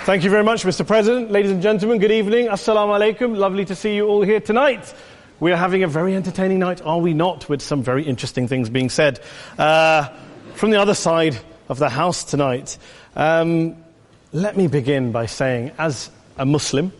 Thank you very much, Mr. President. Ladies and gentlemen, good evening. Assalamu alaikum. Lovely to see you all here tonight. We are having a very entertaining night, are we not, with some very interesting things being said from the other side of the house tonight. Let me begin by saying, as a Muslim,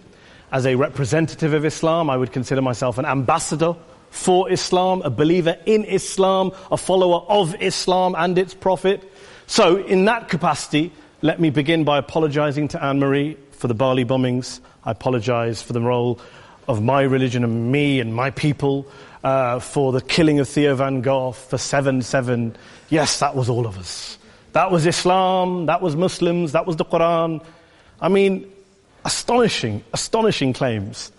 as a representative of Islam, I would consider myself an ambassador for Islam, a believer in Islam, a follower of Islam and its Prophet. So, in that capacity, let me begin by apologizing to Anne-Marie for the Bali bombings. I apologize for the role of my religion and me and my people, for the killing of Theo van Gogh, for 7/7. Yes, that was all of us. That was Islam, that was Muslims, that was the Quran. I mean, astonishing claims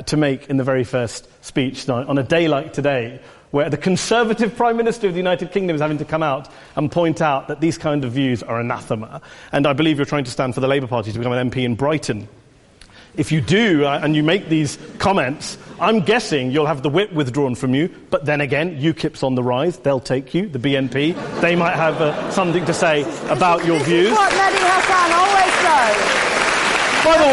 to make in the very first speech tonight, on a day like today, where the Conservative Prime Minister of the United Kingdom is having to come out and point out that these kind of views are anathema. And I believe you're trying to stand for the Labour Party to become an MP in Brighton. If you do, and you make these comments, I'm guessing you'll have the whip withdrawn from you, but then again, UKIP's on the rise, they'll take you, the BNP, they might have something to say about your views. This is what Mehdi Hasan always does. By the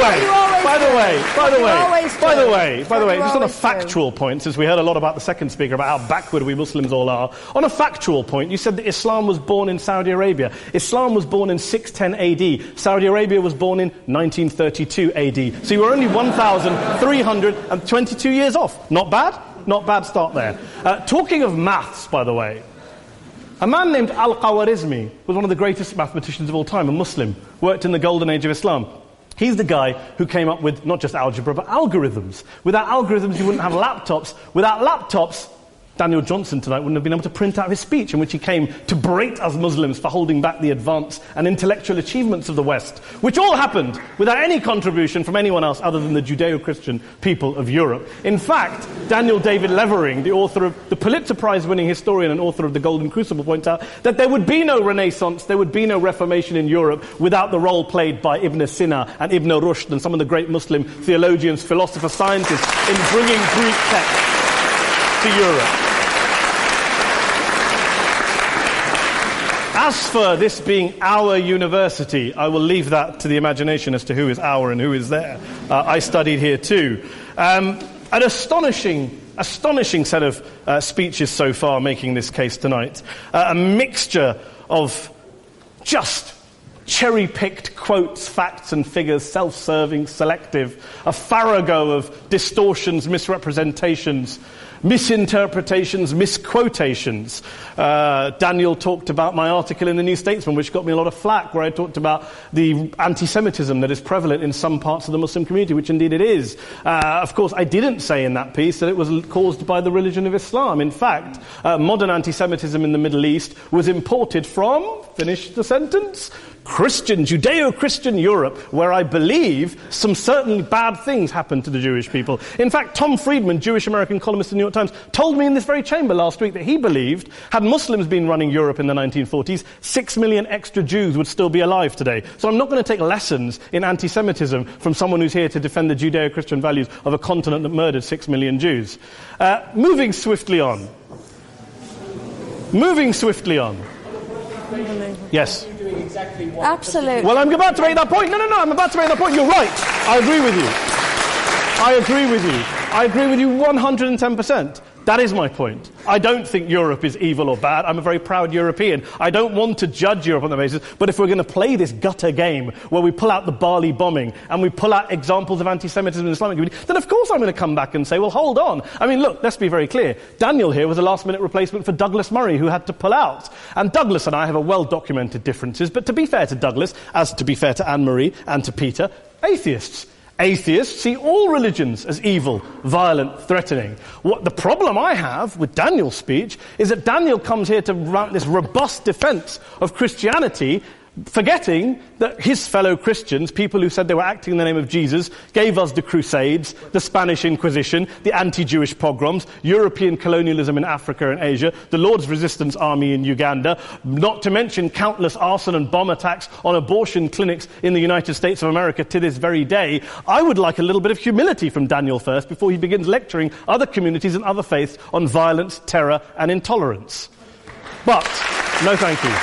way, just on a factual point, since we heard a lot about the second speaker, about how backward we Muslims all are, on a factual point, you said that Islam was born in Saudi Arabia. Islam was born in 610 AD. Saudi Arabia was born in 1932 AD. So you were only 1,322 years off. Not bad? Not bad start there. Talking of maths, by the way, a man named Al-Khawarizmi was one of the greatest mathematicians of all time, a Muslim, worked in the golden age of Islam. He's the guy who came up with not just algebra, but algorithms. Without algorithms, you wouldn't have laptops. Without laptops, Daniel Johnson tonight wouldn't have been able to print out his speech in which he came to berate us Muslims for holding back the advance and intellectual achievements of the West, which all happened without any contribution from anyone else other than the Judeo-Christian people of Europe. In fact, Daniel David Levering, the author of the Pulitzer Prize-winning historian and author of The Golden Crucible, points out that there would be no Renaissance, there would be no Reformation in Europe without the role played by Ibn Sina and Ibn Rushd and some of the great Muslim theologians, philosophers, scientists in bringing Greek texts to Europe. As for this being our university, I will leave that to the imagination as to who is our and who is there. I studied here too. An astonishing set of speeches so far making this case tonight. A mixture of just cherry-picked quotes, facts and figures, self-serving, selective, a farrago of distortions, misrepresentations, misinterpretations, misquotations. Daniel talked about my article in the New Statesman, which got me a lot of flack, where I talked about the anti-Semitism that is prevalent in some parts of the Muslim community, which indeed it is. Of course, I didn't say in that piece that it was caused by the religion of Islam. In fact, modern anti-Semitism in the Middle East was imported from, finish the sentence, Christian, Judeo-Christian Europe, where I believe some certainly bad things happened to the Jewish people. In fact, Tom Friedman, Jewish-American columnist in the New York Times, told me in this very chamber last week that he believed, had Muslims been running Europe in the 1940s, 6 million extra Jews would still be alive today. So I'm not going to take lessons in anti-Semitism from someone who's here to defend the Judeo-Christian values of a continent that murdered 6 million Jews. Moving swiftly on. Yes. Absolutely. Well, I'm about to make that point. No, I'm about to make that point. You're right. I agree with you 110%. That is my point. I don't think Europe is evil or bad. I'm a very proud European. I don't want to judge Europe on that basis, but if we're going to play this gutter game where we pull out the Bali bombing and we pull out examples of anti-Semitism in the Islamic community, then of course I'm going to come back and say, well, hold on. I mean, look, let's be very clear. Daniel here was a last-minute replacement for Douglas Murray, who had to pull out. And Douglas and I have a well-documented differences, but to be fair to Douglas, as to be fair to Anne-Marie and to Peter, atheists. Atheists see all religions as evil, violent, threatening. What the problem I have with Daniel's speech is that Daniel comes here to write this robust defense of Christianity, forgetting that his fellow Christians, people who said they were acting in the name of Jesus, gave us the Crusades, the Spanish Inquisition, the anti-Jewish pogroms, European colonialism in Africa and Asia, the Lord's Resistance Army in Uganda, not to mention countless arson and bomb attacks on abortion clinics in the United States of America to this very day. I would like a little bit of humility from Daniel first before he begins lecturing other communities and other faiths on violence, terror and intolerance. But, no thank you.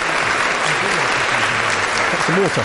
Some water.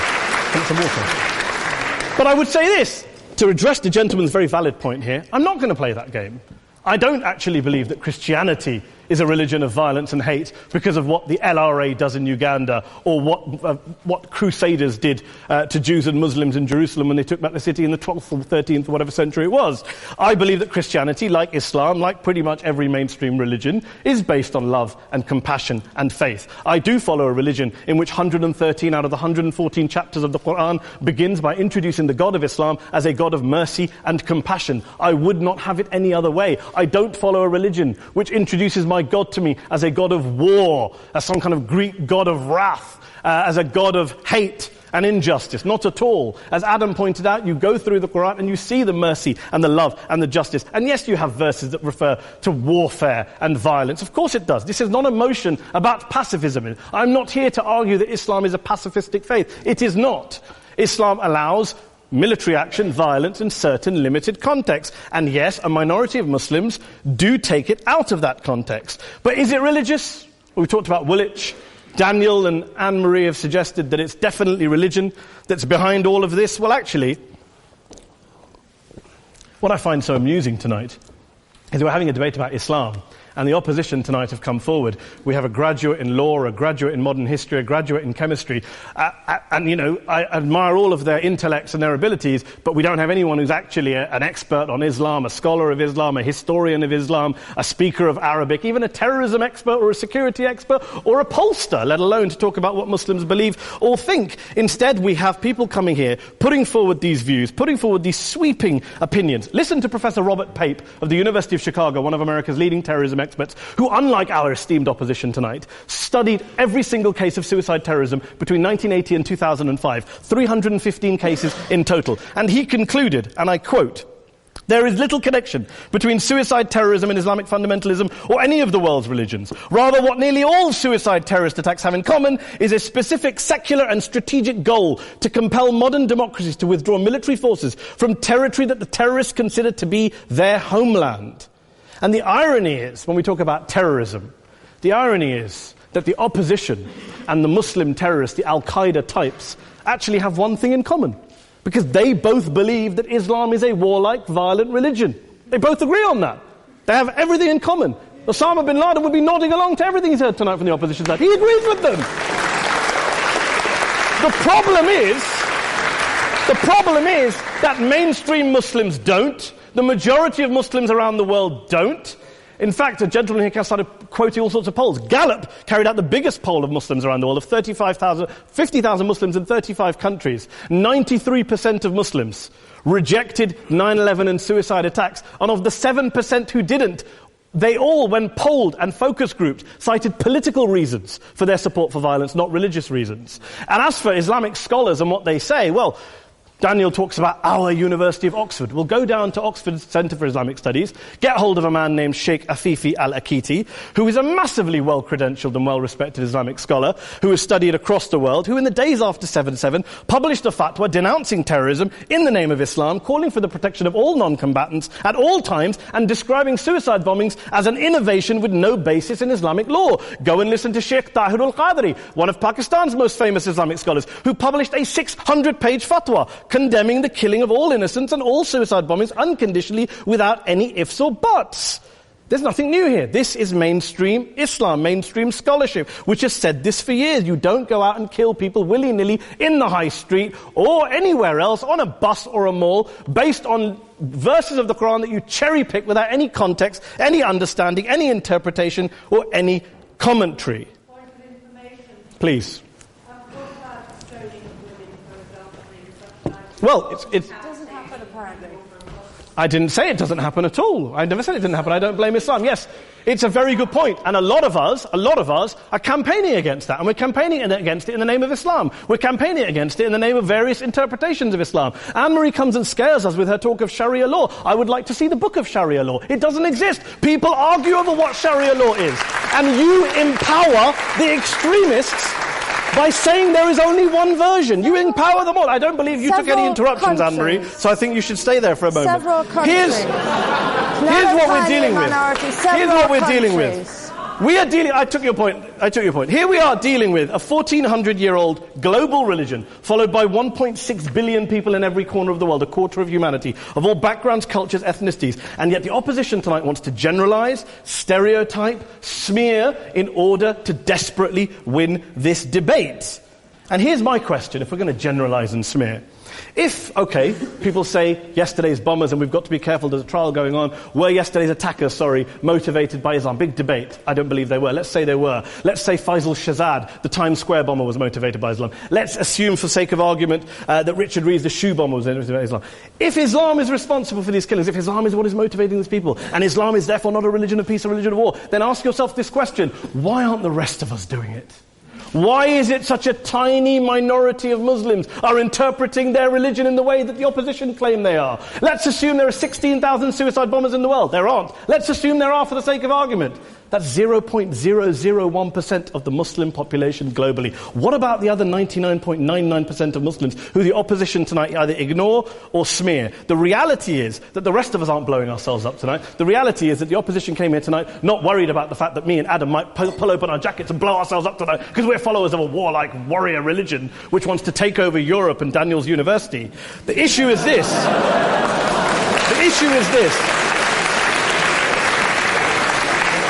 But I would say this, to address the gentleman's very valid point here, I'm not going to play that game. I don't actually believe that Christianity is a religion of violence and hate because of what the LRA does in Uganda or what Crusaders did to Jews and Muslims in Jerusalem when they took back the city in the 12th or 13th or whatever century it was. I believe that Christianity, like Islam, like pretty much every mainstream religion, is based on love and compassion and faith. I do follow a religion in which 113 out of the 114 chapters of the Quran begins by introducing the God of Islam as a God of mercy and compassion. I would not have it any other way. I don't follow a religion which introduces my God to me as a God of war, as some kind of Greek God of wrath, as a God of hate and injustice. Not at all. As Adam pointed out, you go through the Quran and you see the mercy and the love and the justice. And yes, you have verses that refer to warfare and violence. Of course it does. This is not a motion about pacifism. I'm not here to argue that Islam is a pacifistic faith. It is not. Islam allows military action, violence in certain limited contexts. And yes, a minority of Muslims do take it out of that context. But is it religious? We talked about Woolwich. Daniel and Anne-Marie have suggested that it's definitely religion that's behind all of this. Well, actually, what I find so amusing tonight is we're having a debate about Islam. And the opposition tonight have come forward. We have a graduate in law, a graduate in modern history, a graduate in chemistry. And, you know, I admire all of their intellects and their abilities, but we don't have anyone who's actually an expert on Islam, a scholar of Islam, a historian of Islam, a speaker of Arabic, even a terrorism expert or a security expert or a pollster, let alone to talk about what Muslims believe or think. Instead, we have people coming here, putting forward these views, putting forward these sweeping opinions. Listen to Professor Robert Pape of the University of Chicago, one of America's leading terrorism experts, who, unlike our esteemed opposition tonight, studied every single case of suicide terrorism between 1980 and 2005, 315 cases in total. And he concluded, and I quote, "There is little connection between suicide terrorism and Islamic fundamentalism or any of the world's religions. Rather, what nearly all suicide terrorist attacks have in common is a specific secular and strategic goal to compel modern democracies to withdraw military forces from territory that the terrorists consider to be their homeland." And the irony is, when we talk about terrorism, the irony is that the opposition and the Muslim terrorists, the Al-Qaeda types, actually have one thing in common. Because they both believe that Islam is a warlike, violent religion. They both agree on that. They have everything in common. Osama bin Laden would be nodding along to everything he's heard tonight from the opposition side. He agrees with them. The problem is that mainstream Muslims don't. The majority of Muslims around the world don't. In fact, a gentleman here started quoting all sorts of polls. Gallup carried out the biggest poll of Muslims around the world of 50,000 Muslims in 35 countries. 93% of Muslims rejected 9/11 and suicide attacks. And of the 7% who didn't, they all, when polled and focus grouped, cited political reasons for their support for violence, not religious reasons. And as for Islamic scholars and what they say, well, Daniel talks about our University of Oxford. We'll go down to Oxford Centre for Islamic Studies, get hold of a man named Sheikh Afifi al-Akiti, who is a massively well-credentialed and well-respected Islamic scholar, who has studied across the world, who in the days after 7/7 published a fatwa denouncing terrorism in the name of Islam, calling for the protection of all non-combatants at all times, and describing suicide bombings as an innovation with no basis in Islamic law. Go and listen to Sheikh Tahir al-Qadri, one of Pakistan's most famous Islamic scholars, who published a 600-page fatwa condemning the killing of all innocents and all suicide bombings unconditionally without any ifs or buts. There's nothing new here. This is mainstream Islam, mainstream scholarship, which has said this for years. You don't go out and kill people willy-nilly in the high street or anywhere else, on a bus or a mall, based on verses of the Quran that you cherry-pick without any context, any understanding, any interpretation, or any commentary. Point of information. Please. Well, it doesn't happen, apparently. I didn't say it doesn't happen at all. I never said it didn't happen. I don't blame Islam. Yes, it's a very good point. And a lot of us are campaigning against that. And we're campaigning against it in the name of Islam. We're campaigning against it in the name of various interpretations of Islam. Anne-Marie comes and scares us with her talk of Sharia law. I would like to see the book of Sharia law. It doesn't exist. People argue over what Sharia law is. And you empower the extremists by saying there is only one version. You empower them all. I don't believe you took any interruptions, Anne-Marie, so I think you should stay there for a moment. Several countries. Here's what we're dealing with. Here's what we're dealing with. I took your point. Here we are dealing with a 1400-year-old global religion followed by 1.6 billion people in every corner of the world, a quarter of humanity, of all backgrounds, cultures, ethnicities. And yet the opposition tonight wants to generalize, stereotype, smear in order to desperately win this debate. And here's my question, if we're going to generalize and smear. If, okay, people say yesterday's bombers, and we've got to be careful, there's a trial going on, were yesterday's attackers, motivated by Islam? Big debate. I don't believe they were. Let's say they were. Let's say Faisal Shahzad, the Times Square bomber, was motivated by Islam. Let's assume, for sake of argument, that Richard Reeves, the shoe bomber, was motivated by Islam. If Islam is responsible for these killings, if Islam is what is motivating these people, and Islam is therefore not a religion of peace, a religion of war, then ask yourself this question: why aren't the rest of us doing it? Why is it such a tiny minority of Muslims are interpreting their religion in the way that the opposition claim they are? Let's assume there are 16,000 suicide bombers in the world. There aren't. Let's assume there are for the sake of argument. That's 0.001% of the Muslim population globally. What about the other 99.99% of Muslims who the opposition tonight either ignore or smear? The reality is that the rest of us aren't blowing ourselves up tonight. The reality is that the opposition came here tonight not worried about the fact that me and Adam might pull open our jackets and blow ourselves up tonight because we're followers of a warlike warrior religion which wants to take over Europe and Daniel's university. The issue is this.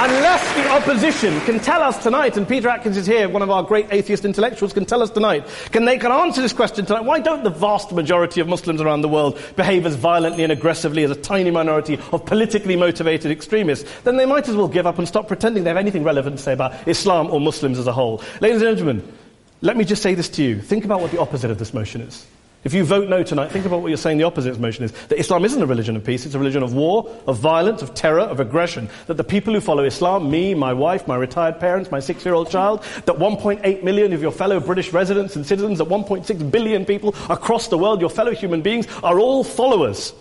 Unless the opposition can tell us tonight, and Peter Atkins is here, one of our great atheist intellectuals, can tell us tonight, can answer this question tonight, why don't the vast majority of Muslims around the world behave as violently and aggressively as a tiny minority of politically motivated extremists? Then they might as well give up and stop pretending they have anything relevant to say about Islam or Muslims as a whole. Ladies and gentlemen, let me just say this to you. Think about what the opposite of this motion is. If you vote no tonight, think about what you're saying the opposite of this motion is. That Islam isn't a religion of peace, it's a religion of war, of violence, of terror, of aggression. That the people who follow Islam, me, my wife, my retired parents, my 6-year-old child, that 1.8 million of your fellow British residents and citizens, that 1.6 billion people across the world, your fellow human beings, are all followers,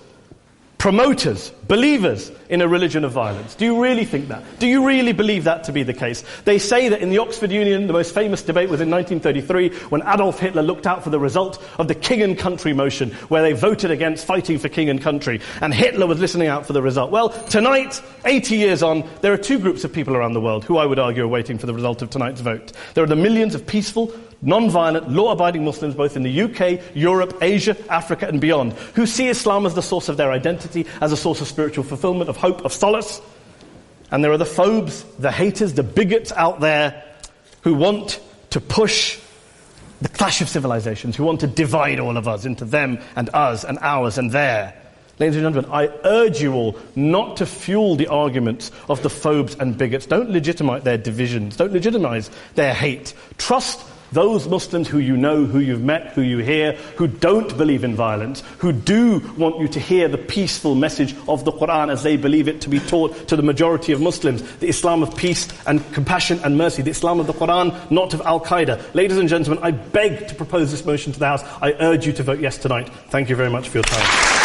promoters, believers in a religion of violence. Do you really think that? Do you really believe that to be the case? They say that in the Oxford Union, the most famous debate was in 1933 when Adolf Hitler looked out for the result of the King and Country motion, where they voted against fighting for King and Country, and Hitler was listening out for the result. Well, tonight, 80 years on, there are two groups of people around the world who I would argue are waiting for the result of tonight's vote. There are the millions of peaceful, non-violent, law-abiding Muslims both in the UK, Europe, Asia, Africa and beyond, who see Islam as the source of their identity, as a source of spiritual fulfillment, of hope, of solace. And there are the phobes, the haters, the bigots out there who want to push the clash of civilizations, who want to divide all of us into them and us and ours and their. Ladies and gentlemen, I urge you all not to fuel the arguments of the phobes and bigots. Don't legitimize their divisions. Don't legitimize their hate. Trust those Muslims who you know, who you've met, who you hear, who don't believe in violence, who do want you to hear the peaceful message of the Quran as they believe it to be taught to the majority of Muslims, the Islam of peace and compassion and mercy, the Islam of the Quran, not of Al-Qaeda. Ladies and gentlemen, I beg to propose this motion to the House. I urge you to vote yes tonight. Thank you very much for your time.